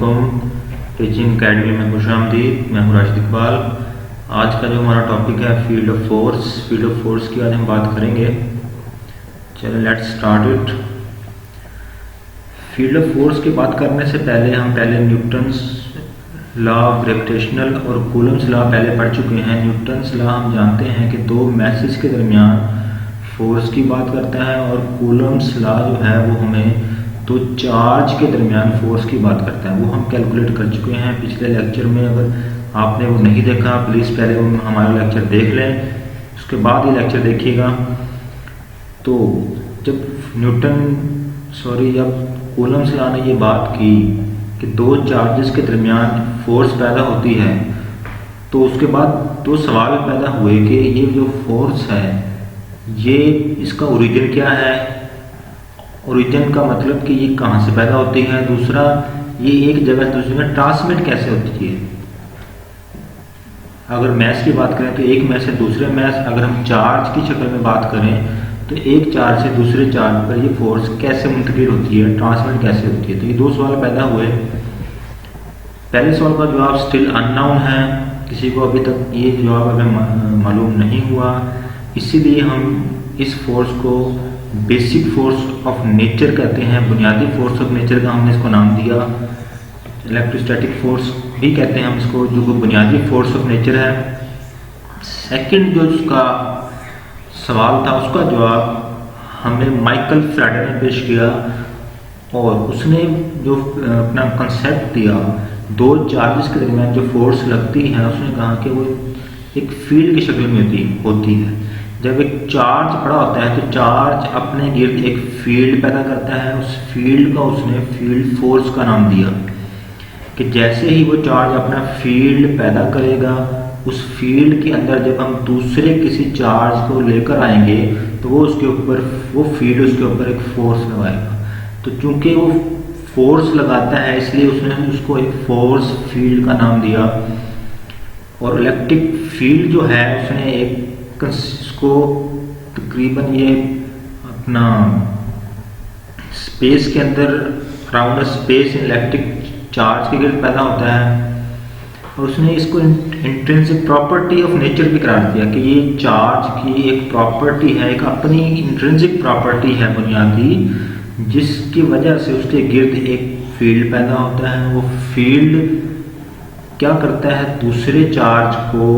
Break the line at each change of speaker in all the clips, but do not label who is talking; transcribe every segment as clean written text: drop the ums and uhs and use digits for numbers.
वालेकुम। Teaching academy में खुशामदीद। मैं हूं राशिद इकबाल। आज का जो हमारा टॉपिक है फील्ड ऑफ फोर्स की आज हम बात करेंगे। चलो let's start it. Field of force की बात करने से पहले न्यूटन्स लॉ ऑफ ग्रेविटेशनल और कूलम्स लॉ पहले पढ़ चुके हैं। न्यूटन्स लॉ हम जानते हैं कि दो मैसेज के दरमियान फोर्स की बात करता है और कूलम्स लॉ जो है वो हमें तो चार्ज के दरमियान फोर्स की बात करता है। वो हम कैलकुलेट कर चुके हैं पिछले लेक्चर में। अगर आपने वो नहीं देखा प्लीज़ पहले वो हमारा लेक्चर देख लें, उसके बाद ये लेक्चर देखिएगा। तो जब कूलम्स लॉ ने ये बात की कि दो चार्जेस के दरमियान फोर्स पैदा होती है, तो उसके बाद दो सवाल पैदा हुए कि ये जो फोर्स है ये इसका ओरिजिन क्या है। ओरिजिन का मतलब कि ये कहाँ से पैदा होती है। दूसरा, ये एक जगह से दूसरी जगह ट्रांसमिट कैसे होती है। अगर मैस की बात करें तो एक मैस से दूसरे मैस, अगर हम चार्ज की शक्ल में बात करें तो एक चार्ज से दूसरे चार्ज पर ये फोर्स कैसे मुंतकिल होती है, ट्रांसमिट कैसे होती है। तो ये दो सवाल पैदा हुए। पहले सवाल का जवाब स्टिल अननोन है, किसी को अभी तक ये जवाब अभी मालूम नहीं हुआ। इसीलिए हम इस फोर्स को बेसिक फोर्स ऑफ नेचर कहते हैं। बुनियादी फोर्स ऑफ नेचर का हमने इसको नाम दिया। इलेक्ट्रोस्टैटिक फोर्स भी कहते हैं हम इसको, जो बुनियादी फोर्स ऑफ नेचर है। सेकंड जो उसका सवाल था उसका जवाब हमें माइकल फैराडे ने पेश किया और उसने जो अपना कंसेप्ट दिया दो चार्जेस के दरमियान जो फोर्स लगती है, उसने कहा कि वो एक फील्ड की शक्ल में होती है। जब एक चार्ज पड़ा होता है तो चार्ज अपने गिर्द एक फील्ड पैदा करता है। उस फील्ड का उसने फील्ड फोर्स का नाम दिया कि जैसे ही वो चार्ज अपना फील्ड पैदा करेगा, उस फील्ड के अंदर जब हम दूसरे किसी चार्ज को लेकर आएंगे तो वो फील्ड उसके ऊपर एक फोर्स लगाएगा। तो चूंकि वो फोर्स लगाता है इसलिए उसने उसको एक फोर्स फील्ड का नाम दिया। और इलेक्ट्रिक फील्ड जो है उसने इसको तकरीबन ये अपना स्पेस के अंदर अराउंड स्पेस इलेक्ट्रिक चार्ज के गिर्द पैदा होता है। और उसने इसको इंट्रिंसिक प्रॉपर्टी ऑफ नेचर भी करार दिया कि ये चार्ज की एक प्रॉपर्टी है, एक अपनी इंट्रिंसिक प्रॉपर्टी है बुनियादी, जिसकी वजह से उसके गिर्द एक फील्ड पैदा होता है। वो फील्ड क्या करता है, दूसरे चार्ज को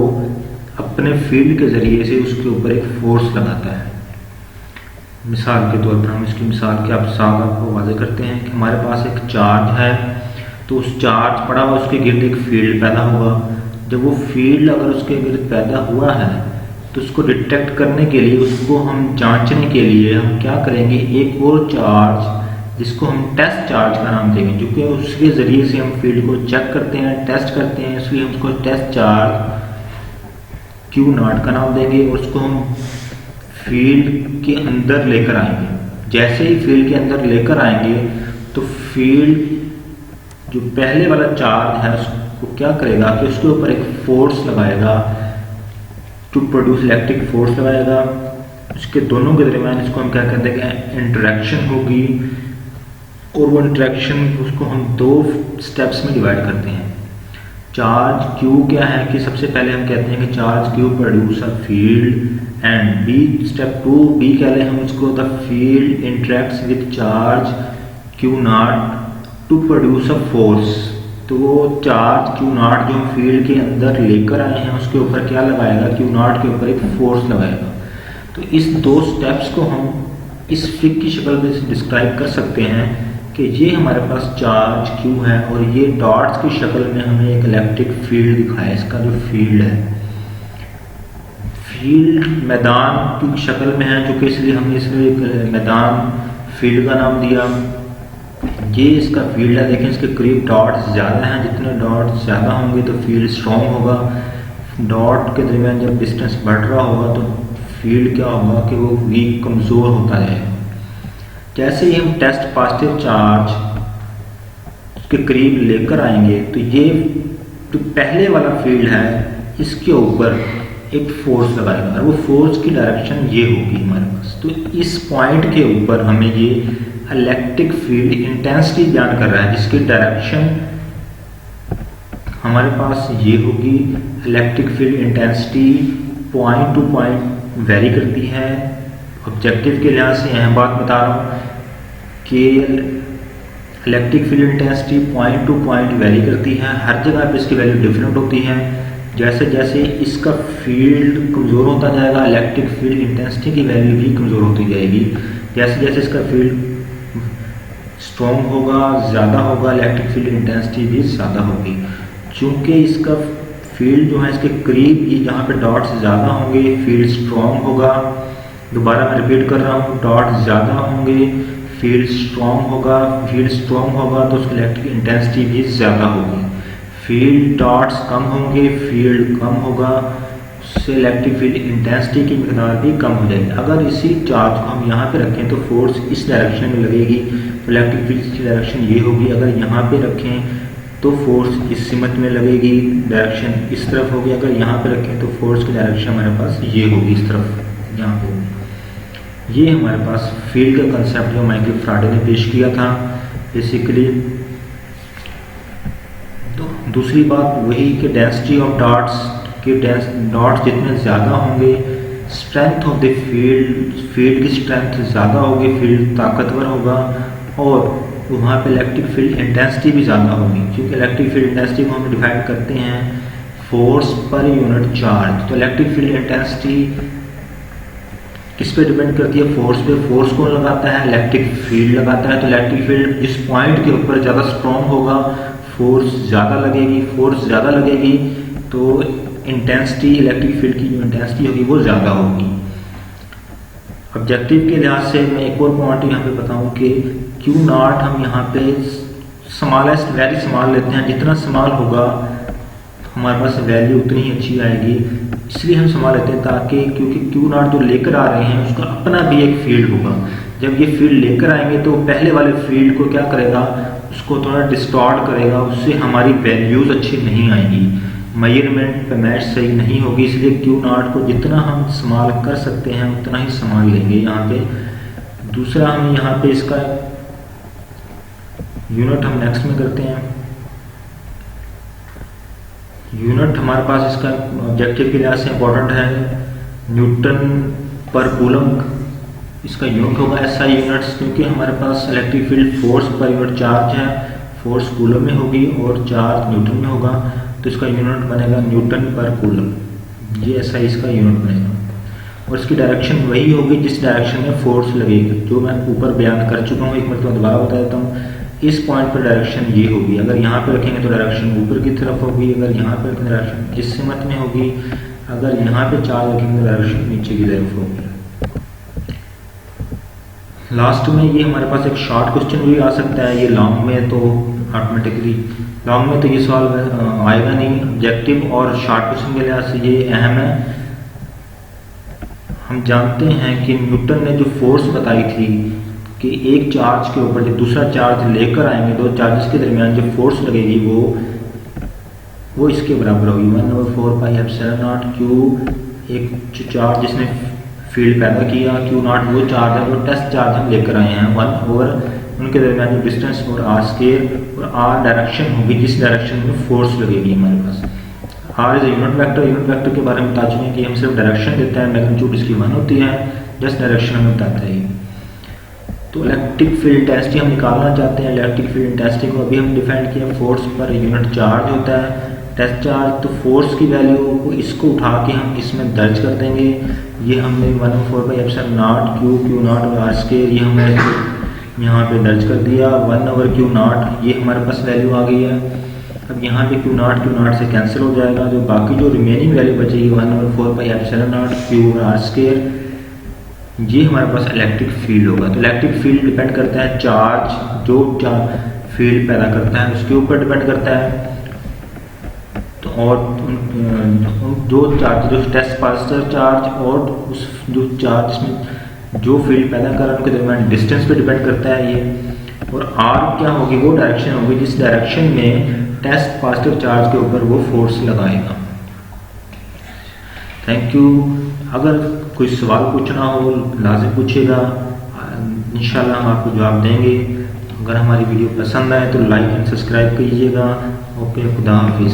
अपने फील्ड के जरिए से उसके ऊपर एक फोर्स लगाता है। मिसाल के तौर पर हम इसकी मिसाल के साथ आपको वाज़ेह करते हैं कि हमारे पास एक चार्ज है, तो उस चार्ज पड़ा हुआ उसके गिर्द एक फील्ड पैदा हुआ। जब वो फील्ड अगर उसके गिर्द पैदा हुआ है तो उसको डिटेक्ट करने के लिए, उसको हम जांचने के लिए हम क्या करेंगे, एक और चार्ज जिसको हम टेस्ट चार्ज का नाम देंगे, जो कि उसके ज़रिए से हम फील्ड को चेक करते हैं, टेस्ट करते हैं। इसलिए हम उसको टेस्ट चार्ज Q0 का नाम देंगे और उसको हम फील्ड के अंदर लेकर आएंगे। जैसे ही फील्ड के अंदर लेकर आएंगे तो फील्ड जो पहले वाला चार्ज है उसको क्या करेगा कि उसके ऊपर एक फोर्स लगाएगा, टू प्रोड्यूस इलेक्ट्रिक फोर्स लगाएगा। उसके दोनों के दरमियान इसको हम क्या कहते हैं, इंटरेक्शन होगी। और वो इंटरेक्शन उसको हम दो स्टेप्स में डिवाइड करते हैं। चार्ज Q क्या है कि सबसे पहले हम कहते हैं कि charge Q produce a field and B step 2 B कह लें हम इसको, the field interacts with charge Q0 to produce a force. तो वो चार्ज Q0 जो हम फील्ड के अंदर लेकर आए हैं उसके ऊपर क्या लगाएगा, Q0 के ऊपर एक फोर्स लगाएगा। तो इस दो स्टेप्स को हम इस फिग की शक्ल में डिस्क्राइब कर सकते हैं कि ये हमारे पास चार्ज Q है और ये डॉट्स की शक्ल में हमें एक इलेक्ट्रिक फील्ड दिखाया। इसका जो फील्ड है, फील्ड मैदान की शक्ल में है, क्योंकि इसलिए हमने इसमें एक मैदान फील्ड का नाम दिया। ये इसका फील्ड है। देखें इसके करीब डॉट्स ज़्यादा हैं, जितने डॉट्स ज़्यादा होंगे तो फील्ड स्ट्रॉन्ग होगा। डॉट के दरमियान जब डिस्टेंस बढ़ रहा होगा तो फील्ड क्या होगा कि वो वीक, कमज़ोर होता जाएगा। जैसे ही हम टेस्ट पॉजिटिव चार्ज उसके करीब लेकर आएंगे तो ये जो पहले वाला फील्ड है इसके ऊपर एक फोर्स लगाएगा और वो फोर्स की डायरेक्शन ये होगी हमारे पास। तो इस पॉइंट के ऊपर हमें ये इलेक्ट्रिक फील्ड इंटेंसिटी बयान कर रहा है, जिसकी डायरेक्शन हमारे पास ये होगी electric field intensity point two point very करती है। ऑब्जेक्टिव के लिहाज से अहम बात बता रहा हूँ कि electric field intensity point two point very करती है, हर जगह पे इसकी वैल्यू डिफरेंट होती है। जैसे जैसे इसका फील्ड कमज़ोर होता जाएगा इलेक्ट्रिक फील्ड इंटेंसिटी की वैल्यू भी कमज़ोर होती जाएगी। जैसे जैसे इसका फील्ड स्ट्रॉन्ग होगा, ज़्यादा होगा, इलेक्ट्रिक फील्ड इंटेंसिटी भी ज़्यादा होगी। चूँकि इसका फील्ड जो है इसके करीब ही जहाँ पे डॉट्स ज़्यादा होंगे फील्ड स्ट्रॉन्ग होगा। दोबारा मैं रिपीट कर रहा हूँ, डॉट ज़्यादा होंगे फील्ड स्ट्रॉन्ग होगा, फील्ड स्ट्रॉन्ग होगा तो उसकी इलेक्ट्रिक इंटेंसिटी भी ज़्यादा होगी। फील्ड डॉट्स कम होंगे फील्ड कम होगा, उससे इलेक्ट्रिक फील्ड इंटेंसिटी की मिकदार भी कम हो जाएगी। अगर इसी चार्ज को हम यहाँ पे रखें तो फोर्स इस डायरेक्शन में लगेगी, तो इलेक्ट्रिक फील्ड की डायरेक्शन ये होगी। अगर यहाँ पे रखें तो फोर्स इस सिमत में लगेगी, डायरेक्शन इस तरफ होगी। अगर यहाँ पे रखें तो फोर्स की डायरेक्शन हमारे पास ये होगी, इस तरफ यहाँ पे होगी। ये हमारे पास फील्ड का कंसेप्ट जो माइकल फैराडे ने पेश किया था बेसिकली। तो दूसरी बात वही कि डेंसिटी ऑफ डॉट्स के डॉट्स जितने ज़्यादा होंगे स्ट्रेंथ ऑफ द फील्ड की स्ट्रेंथ ज़्यादा होगी, फील्ड ताकतवर होगा और वहाँ पे इलेक्ट्रिक फील्ड इंटेंसिटी भी ज़्यादा होगी। क्योंकि इलेक्ट्रिक फील्ड इंटेंसिटी को हम डिफाइन करते हैं फोर्स पर यूनिट चार्ज। तो इलेक्ट्रिक फील्ड इंटेंसिटी किस पे डिपेंड करती है? फोर्स पे। फोर्स कौन लगाता है? इलेक्ट्रिक फील्ड लगाता है। तो इलेक्ट्रिक फील्ड जिस पॉइंट के ऊपर ज़्यादा स्ट्रॉन्ग होगा फोर्स ज़्यादा लगेगी, फोर्स ज़्यादा लगेगी तो इंटेंसिटी इलेक्ट्रिक फील्ड की जो इंटेंसिटी होगी वो ज़्यादा होगी। ऑब्जेक्टिव के लिहाज से मैं एक और पॉइंट यहाँ पे बताऊँ कि Q0 हम यहाँ पे स्मॉलेस्ट वैल्यू स्मॉल लेते हैं। जितना स्मॉल होगा हमारे पास वैल्यू उतनी ही अच्छी आएगी, इसलिए हम स्मॉल लेते हैं ताकि क्योंकि Q0 जो लेकर आ रहे हैं उसका अपना भी एक फील्ड होगा। जब ये फील्ड लेकर आएंगे तो पहले वाले फील्ड को क्या करेगा, उसको थोड़ा डिस्टॉर्ट करेगा, उससे हमारी वैल्यूज़ अच्छी नहीं आएंगी, मेजरमेंट पे मैच सही नहीं होगी। इसलिए Q0 को जितना हम स्मॉल कर सकते हैं उतना ही स्मॉल लेंगे यहाँ पे। दूसरा हम यहाँ पे इसका यूनिट हम नेक्स्ट में करते हैं। यूनिट हमारे पास इसका ऑब्जेक्टिव के लिहाज से इंपॉर्टेंट है, न्यूटन पर कूलम इसका यूनिट होगा SI यूनिट्स। क्योंकि हमारे पास electric field force per unit charge है, फोर्स कूलम में होगी और चार्ज न्यूटन में होगा, तो इसका यूनिट बनेगा न्यूटन पर कूलम। ये SI इसका यूनिट बनेगा और इसकी डायरेक्शन वही होगी जिस डायरेक्शन में फोर्स लगेगी, जो मैं ऊपर बयान कर चुका हूँ। एक मरतबा दोबारा बता देता हूँ, इस पॉइंट पर डायरेक्शन ये होगी। अगर यहाँ पे रखेंगे तो डायरेक्शन ऊपर की तरफ होगी, अगर यहाँ पे रखेंगे डायरेक्शन इस सिमत में होगी, अगर यहाँ पे चार्ज रखेंगे तो डायरेक्शन नीचे की तरफ होगी। लास्ट में ये हमारे पास एक शॉर्ट क्वेश्चन भी आ सकता है। ये लॉन्ग में तो ऑटोमेटिकली लॉन्ग में तो ये सवाल आएगा नहीं। ऑब्जेक्टिव और शॉर्ट क्वेश्चन के लिहाज से ये अहम है। हम जानते हैं कि न्यूटन ने जो फोर्स बताई थी कि एक चार्ज के ऊपर जब दूसरा चार्ज लेकर आएंगे, दो चार्जेस के दरमियान जो फोर्स लगेगी वो इसके बराबर होगी 1/4πε0 Q। एक चार्ज जिसने फील्ड पैदा किया Q0 वो चार्ज है, वो टेस्ट चार्ज हम लेकर आए हैं 1 ओवर उनके दरमियान जो डिस्टेंस और r² और r डायरेक्शन होगी जिस डायरेक्शन में फोर्स लगेगी हमारे पास। r is unit vector. Unit vector के बारे में बता चुके हैं कि हम सिर्फ डायरेक्शन देता है, मैग्नीट्यूड इसकी 1 होती है, जस्ट डायरेक्शन हमें बताता है। तो इलेक्ट्रिक फील्ड इंटेंसिटी हम निकालना चाहते हैं। इलेक्ट्रिक फील्ड इंटेंसिटी को अभी हम डिफाइन किया, फोर्स पर यूनिट चार्ज होता है, टेस्ट चार्ज। तो फोर्स की वैल्यू को इसको उठा के हम इसमें दर्ज कर देंगे। ये हमने 1/4πε0 Q0 और r² ये हमने यहाँ पे दर्ज कर दिया 1/Q0। ये हमारे पास वैल्यू आ गई है। अब यहाँ पे Q0 से कैंसिल हो जाएगा, जो बाकी जो रिमेनिंग वैल्यू बचेगी 1/4πε0 Q और r²। ये हमारे पास इलेक्ट्रिक फील्ड होगा। तो इलेक्ट्रिक फील्ड डिपेंड करता है चार्ज, जो फील्ड पैदा करता है उसके ऊपर डिपेंड करता है। तो और जो चार्ज जो टेस्ट पास्टर चार्ज और उस जो चार्ज में जो फील्ड पैदा कर रहा है उनके दरमियान डिस्टेंस पे डिपेंड करता है ये। और r क्या होगी, वो डायरेक्शन होगी जिस डायरेक्शन में टेस्ट पास्टर चार्ज के ऊपर वो फोर्स लगाएगा। Thank you. अगर कोई सवाल पूछना हो लाजिम पूछेगा, इंशाल्लाह हम आपको जवाब देंगे। अगर हमारी वीडियो पसंद आए तो लाइक एंड सब्सक्राइब कीजिएगा। ओके, खुदा हाफिज़।